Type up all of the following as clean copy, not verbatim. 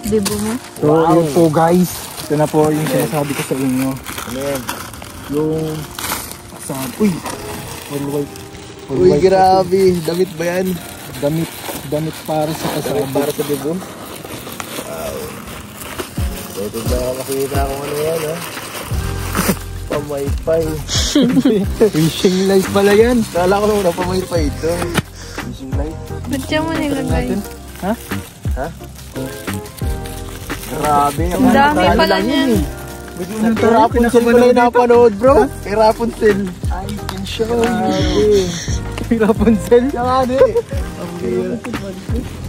Dibo mo? So, yun po guys. Ito na po yung sinasabi ko sa inyo. Ano yan? Yung kasama. Uy! All white. Uy, grabe. Damit ba yan? Damit para sa kasama. Damit para sa dibo? Wow. Ito na makikita kung ano yan, ha? Pamaypay. Fishing light pala yan. Kala ko nung napamaypay ito. Fishing light. Ba't siya mo nilagay? Ha? Ha? Grabe. Ang dami pala niyan. Kay Rapunzel pala yung napanood, bro. Kay Rapunzel. I can show you. Kay Rapunzel? Siya nga di.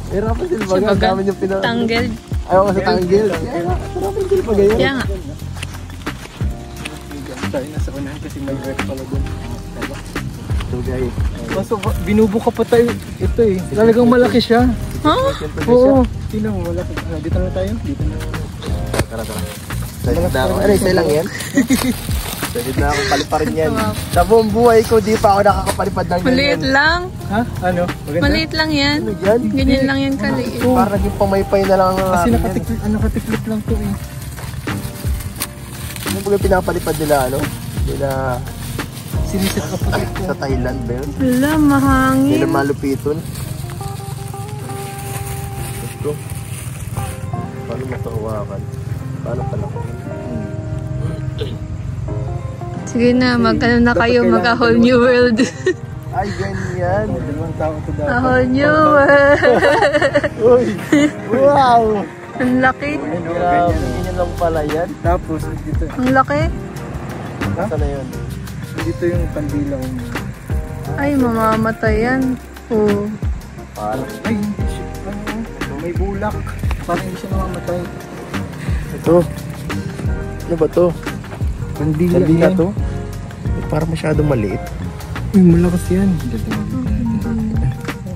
Kay Rapunzel ba? Ang dami yung pinanood. Tangled. Ayaw ka sa Tangled. Kay Rapunzel pa ganyan. Kaya nga. Tayo nasa unahan kasi may wreck pala dun. So guys. Kaso binubuka pa tayo. Ito eh. Talagang malaki siya. Ha? Oo. Tingnan mo malaki. Dito na tayo. Dito na. Tara. Sagid na ako. Ano, isa lang yan? Sagid na akong paliparin yan. Sa buong buhay ko, di pa ako nakakapalipad ng ganyan. Maliit lang. Ha? Ano? Maganda? Maliit lang yan. Ano yan? Ganyan lang yan kaliit. Para naging pamaypay na lang ang Kasi akin yan. nakatiklit lang to eh. Ano ba yung pinapalipad nila, ano? Nila Sinisit ka pa ito. sa Thailand ba yun? Wala, mahangin. Nila malupiton. Let's go. Paano makahawakan? Paano pala ko? Sige na, mag-ano na kayo, mag-a whole new world. Ay, ganyan. Dalawang tao ito dapat. A whole new world. Uy! Wow! Ang laki. Grabe, ganyan lang pala yan. Tapos dito. Ang laki. Saan na yun? Dito yung pandilaw. Ay, mamamatay yan. Oh. Parang Ay, hindi siya. Ano? May bulak. Parang hindi siya namamatay. ito. Ano ba to? Pandila Kandila yan. to? Parang masyadong maliit. Uy, malakas yan.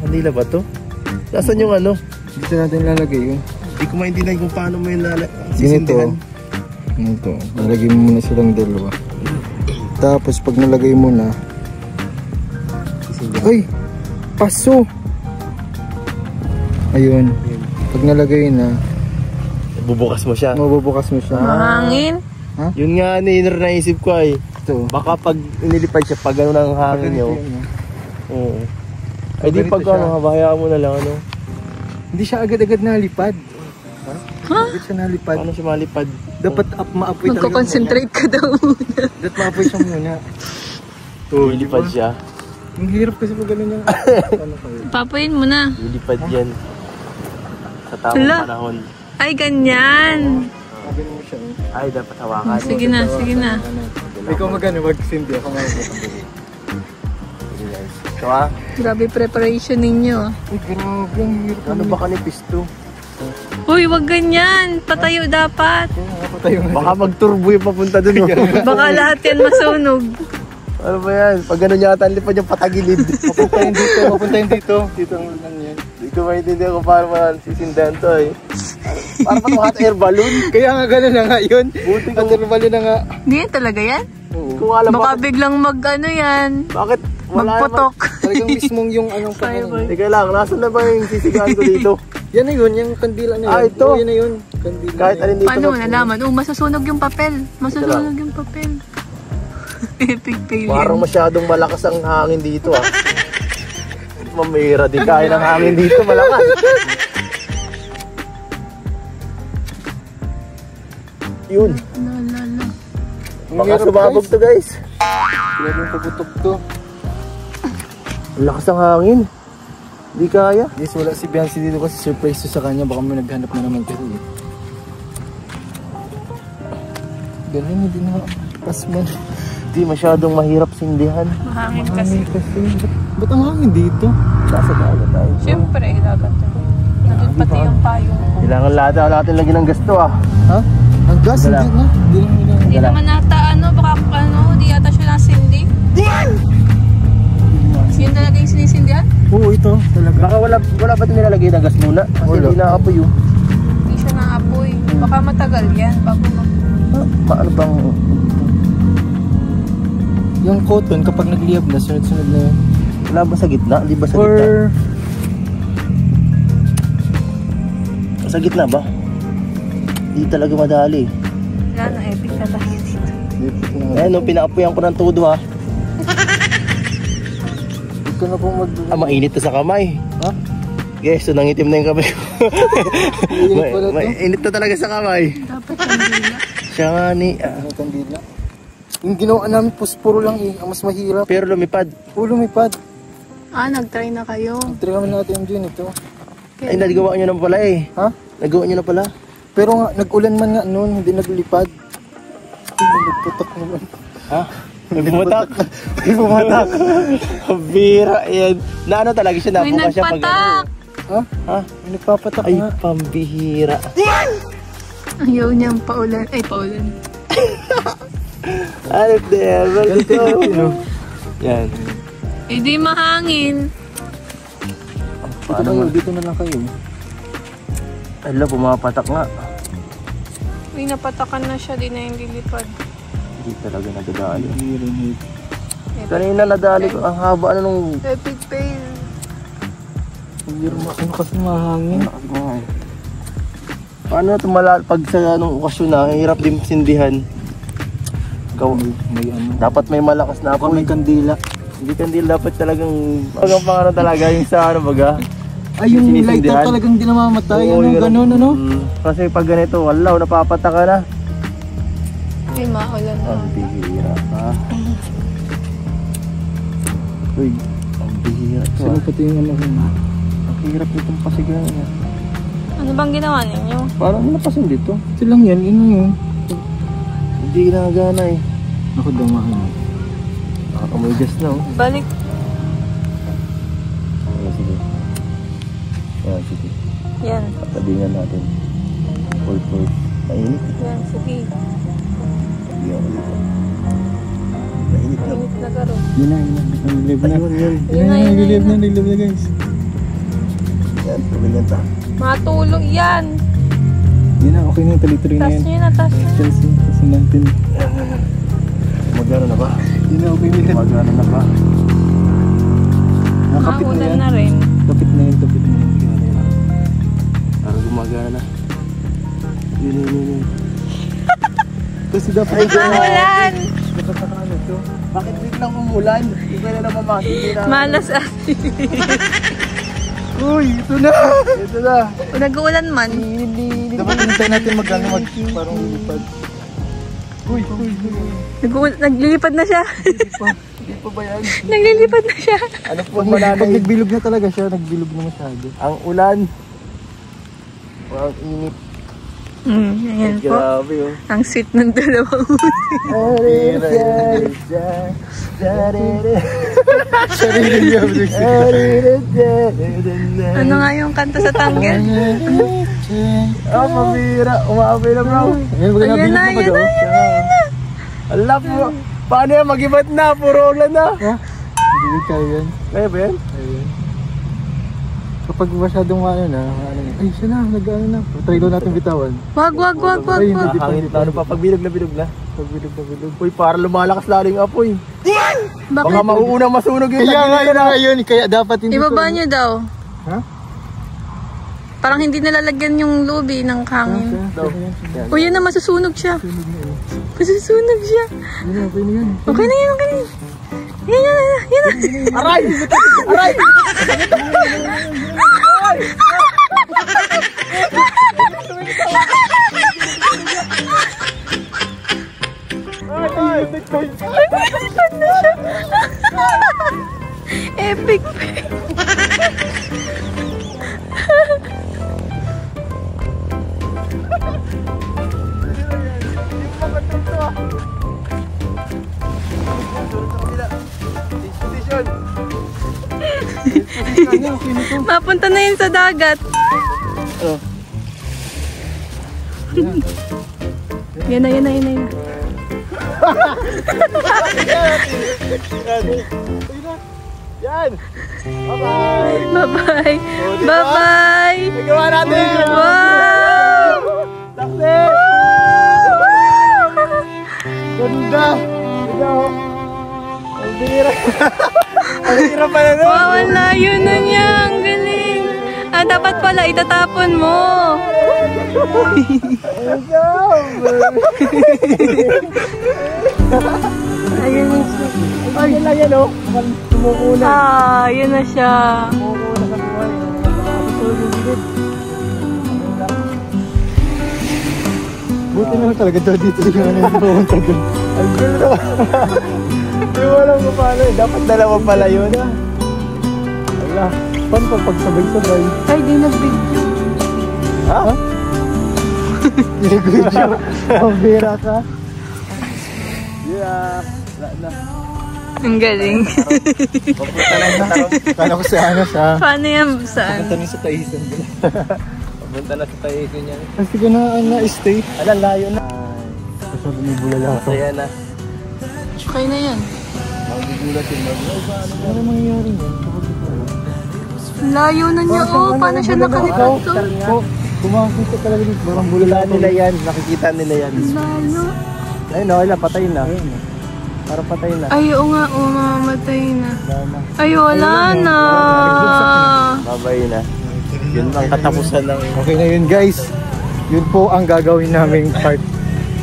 Kandila ba to? Nasaan yung ano? Dito natin lalagay yun. Hindi ko maintindihan kung paano mo yung Ganito. sisindihan. Ganito. Nalagay mo muna silang dalawa. Tapos pag nalagay mo na. Sisindihan. Ay! Paso! Ayun. Pag nalagay na, Bubukas mo siya. mabubukas mo siya. Mahangin. Yun nga, naisip ko ay. Ito. Baka pag inilipad siya, pag gano'n ang hangin niyo. Oo. Ay di ganito pag siya. ano, hayaan mo na lang ano. Hindi siya agad-agad nalipad. Ha? Agad siya nalipad. Paano siya malipad? Dapat maapoy talaga. Magko-concentrate ka daw muna. Dapat maapoy siya muna. Lilipad siya. Ang hirap kasi pag gano'n yung ano kayo. Papayin mo na. Lilipad yan. Sa tamang Hala. panahon. Ay, ganyan. Sabi mo siya. Ay, dapat hawakan. Sige na, sige na. Ikaw mag-ano, mag-simbi ako ngayon. Sige guys. So ah, Grabe preparation ninyo. Uy, grabe, ang hirap. ano ba kanipis to? Uy, wag ganyan. Patayo dapat. Nakapatayo nga. Baka mag-turbo yung papunta dun. Oh. Baka lahat yan masunog. Ano ba yan? Pag gano'n yata, lipad yung patagilid. Papuntahin dito, papuntahin dito. Dito ang lang yan. Hindi ko maintindihan kung paano man sisindahan to eh. Para pa itong hot air balloon. Kaya nga gano'n na nga yun. Buti At kung, bali na nga. Hindi yan talaga yan. Oo. kung alam Baka bakit, biglang mag-ano yan. bakit wala Magputok. Talagang mismong yung anong Fireball. Teka lang, nasan na ba yung sisigahan ko dito? Yan na yun, yung kandila na yun. Ah, ito. Oo, yan na yun. Kandila Kahit na yun. alin dito. Paano mo nalaman? Oh, masusunog yung papel. Masusunog yung papel. Epic failure. Parang masyadong malakas ang hangin dito ah. Mamira din kaya ng hangin dito, malakas. Yun. Lala. Baka sumabog to guys. Grabe yung paputok to. Ang lakas ng hangin. Hindi kaya. Yes, wala si Biancy dito kasi surprise to sa kanya. Baka may naghanap na naman pero eh. Galing, hindi na pasman. Hindi masyadong mahirap sindihan. Mahangin kasi. Kasi, ba't ang hangin dito? Nasa dagat tayo. Siyempre, dagat. Nandun pati yung payong. Kailangan lahat natin lagyan ng gasto ah. Ha? Ang gas, Wala. hindi na. Hindi na nila. Hindi Wala. naman nata ano, baka ano, di yata siya nasindi. Yun talaga yung sinisindihan? Oo, ito talaga. Baka wala pa din nilalagay na gas muna. Kasi Wala. hindi naapoy yun. Hindi siya naapoy. Baka matagal yan bago mag... Paano bang... Yung cotton, kapag nagliyab na, sunod-sunod na yun. Wala ba sa gitna? Hindi ba sa gitna? Or... Nasa gitna ba? Hindi talaga madali. Wala na, epic na tayo dito. Ayan, nung pinaapuyan ko ng todo ha. Ito na pong Mainit na sa kamay. Ha? Guys, so nangitim na yung kamay ko. Init pala to. Mainit na talaga sa kamay. Dapat kandila. Siya nga ni... Kandila. Yung ginawa namin, puspuro lang eh. Ang mas mahirap. pero lumipad. Lumipad. Nag-try na kayo. Try kami natin dyan ito. Ay, nagawa nyo na pala eh. Ha? Nagawa nyo na pala. Pero nga, nag-ulan man nga noon, hindi naglipad. Nagputok naman. Ha? May bumatak. May bumatak. Bira yan. Na ano talaga siya, May nabuka siya pag... nagpatak! Ha? Ha? May nagpapatak Ay, nga. pambihira. Ayaw niyang paulan. Ay, paulan. Ano devil ko? Yan. Hindi mahangin. Dito na lang kayo. Ala, pumapatak nga. May napatakan na siya, di na yung lilipad. Hindi talaga nadadali. Kanina nadali ko. Ang haba na nung... Epic fail. Ano kasi mahangin? Paano tumala pag sa anong okasyon na, hirap din sindihan. May ano. Dapat may malakas na Ako apoy. may kandila. Hindi kandil, dapat talagang... Hanggang pang ano talaga, yung sa ano baga. Ay, yung Sinisindihan? lighter talagang di namamatay. Oo, Ano, yun. ganun, ano? Kasi pag ganito, wala, napapata ka na. Ay, maulan na. Ang bihira ka. Uy, ang bihira to. Sino pati yung ano ko? Ang hirap nitong pasigahan niya. Ano bang ginawa ninyo? Parang napasin dito. Ito lang yan, yun yun. Hindi ginagana eh. Ako damahan. Nakakamoy gas na oh. Balik. Okay, sige. Ayan, sige. Yan. Patadingan natin. Full. Mainit. Yan, sige. Hindi ako dito. Mainit na. Init na garo. Yun na. Nilib na. Ayun. Yun na, yun na. Nilib na guys. Yan, tuloy ta. Matulog yan. Yun na, okay na yung talituloy na Tas yan. nyo na, tas nyo. Chelsea, kasi natin. Magano na ba? Yun na, okay na yan. Magano na ba? Nakapit na Maulan yan. na rin. Kapit na yan. Parang gumagana na. Yun. Kasi dapat Maulan! dapat nakaano to. Bakit biglang umulan? Hindi ko na naman makikita. Malas ate. Uy, ito na! Ito na. Kung nag-uulan man. Dapat hintay natin parang lilipad. Uy. Naglilipad na siya. Hindi pa ba yan? Naglilipad na siya. Ano po Pag mananay? nagbilog na talaga siya, nagbilog na masyado. Ang ulan. Ang init. Ayan po. Grabe oh. Ang sweet ng dalawang Ano nga yung kanta sa tanggel? Ah, pabira. Umaapoy na bro. Ayan, Ayan na, ayan na, ayan na, ayan na. Alam mo. Paano yan? Mag-ibat na. Puro ulan na. Hindi kaya yan. Kaya ba yan? Ayun. Kapag masyadong ano na, ay siya na, nag-ano na. Try daw natin bitawan. Wag. Ay, hindi. Nakakangit na. Ano pa? Pag bilog na bilog na. Pag bilog na bilog. Uy, para lumalakas lalo yung apoy. Baka Bakit? mauunang masunog yung Kaya nga yun na ngayon, kaya dapat hindi Ibaba nyo daw. Ha? Parang hindi nalalagyan yung lubi ng hangin. daw. O yan na, masusunog siya. Masusunog siya. Yun, okay na yan. Okay na yan, okay na yan. Yan na. Aray! Aray! Epic. Mapunta na yun sa dagat. Oh. Yan na. Yan! Bye-bye! Bye-bye. Oh, diba? Bye-bye. Nagawa natin! Wow! Success! Ganda! Ikaw! Ang bira! Ang bira pa na nun! Wow, ang layo na niya. Ang galing. dapat pala itatapon mo. Ayun na siya. Ay, yun lang yan o. Tumukunan. Ah, yun na siya. Tumukunan sa buhay. Nakakatulog yung gilid. Buti na lang talaga daw dito yung ano yung pumunta doon. Ang gulo. Hindi mo alam kung paano eh. Dapat dalawa pala yun ah. Wala. Paano pag pagsabay-sabay? Ay, di nag-video. Ha? Ginigudyo. Pambira ka. Yeah. Wala na. Ang galing. Papunta na yung tarong. Kala ko sa ano sa... Paano yan? Saan? Punta sa Taisan. Papunta na sa tayo ko niyan. Kasi ko na-stay. Alam, layo na. Kasabi ni Bulala ako. Masaya na. Okay na yan. Magugulat yung mag-uwa. Ano mangyayari yan? Layo na niya. Oh, paano siya nakalikot to? Kumakit ka talaga dito. Parang Bulala Nakikita nila yan. Nakikita nila yan. Layo. Ayun na, wala. Patay na. Parang patay na. Ay, oo nga. Oo, mamamatay na. Lama. Ay, wala na. Babay na. Yun ang katapusan ng... Okay na yun guys. Yun po ang gagawin naming part.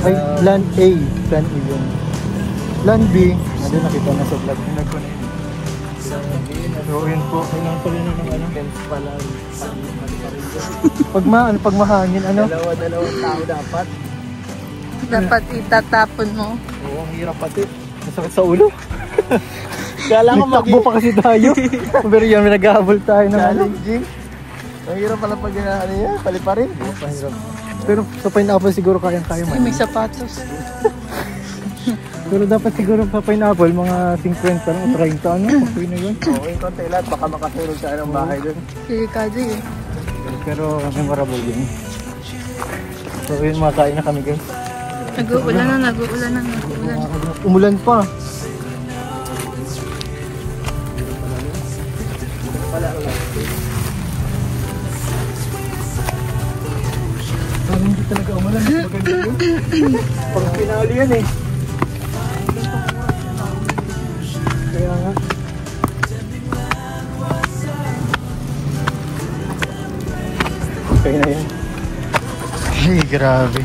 Ay, plan A. Plan A yun. Plan B. Ano nakita na sa vlog. So yun po. Kailangan pala na ng ano. Pag mahangin ano. Dalawang tao dapat. Dapat itatapon mo. Oo, ang hirap pati. Masakit sa ulo. Kala ko Takbo pa kasi tayo. Pero yun, may nag-ahabol tayo ng ano. challenging. Ang hirap pala pag ano yan, paliparin. Mahirap. Pero sa pineapple siguro kayang-kaya Ay, man. may sapatos. Pero dapat siguro sa pineapple, mga 50 ano, 30 ano. Okay na yun. Oo, yung konti lahat, baka makatulog sa anong bahay doon. Delikado eh. Pero memorable yun. So yun, makain na kami guys. Nag-uulan na, nag-uulan na, nag-uulan. Umulan pa. Parang hindi talaga umulan. Maganda yun. Pag pinali yan eh. Kaya nga. Okay na yun. Hey, grabe.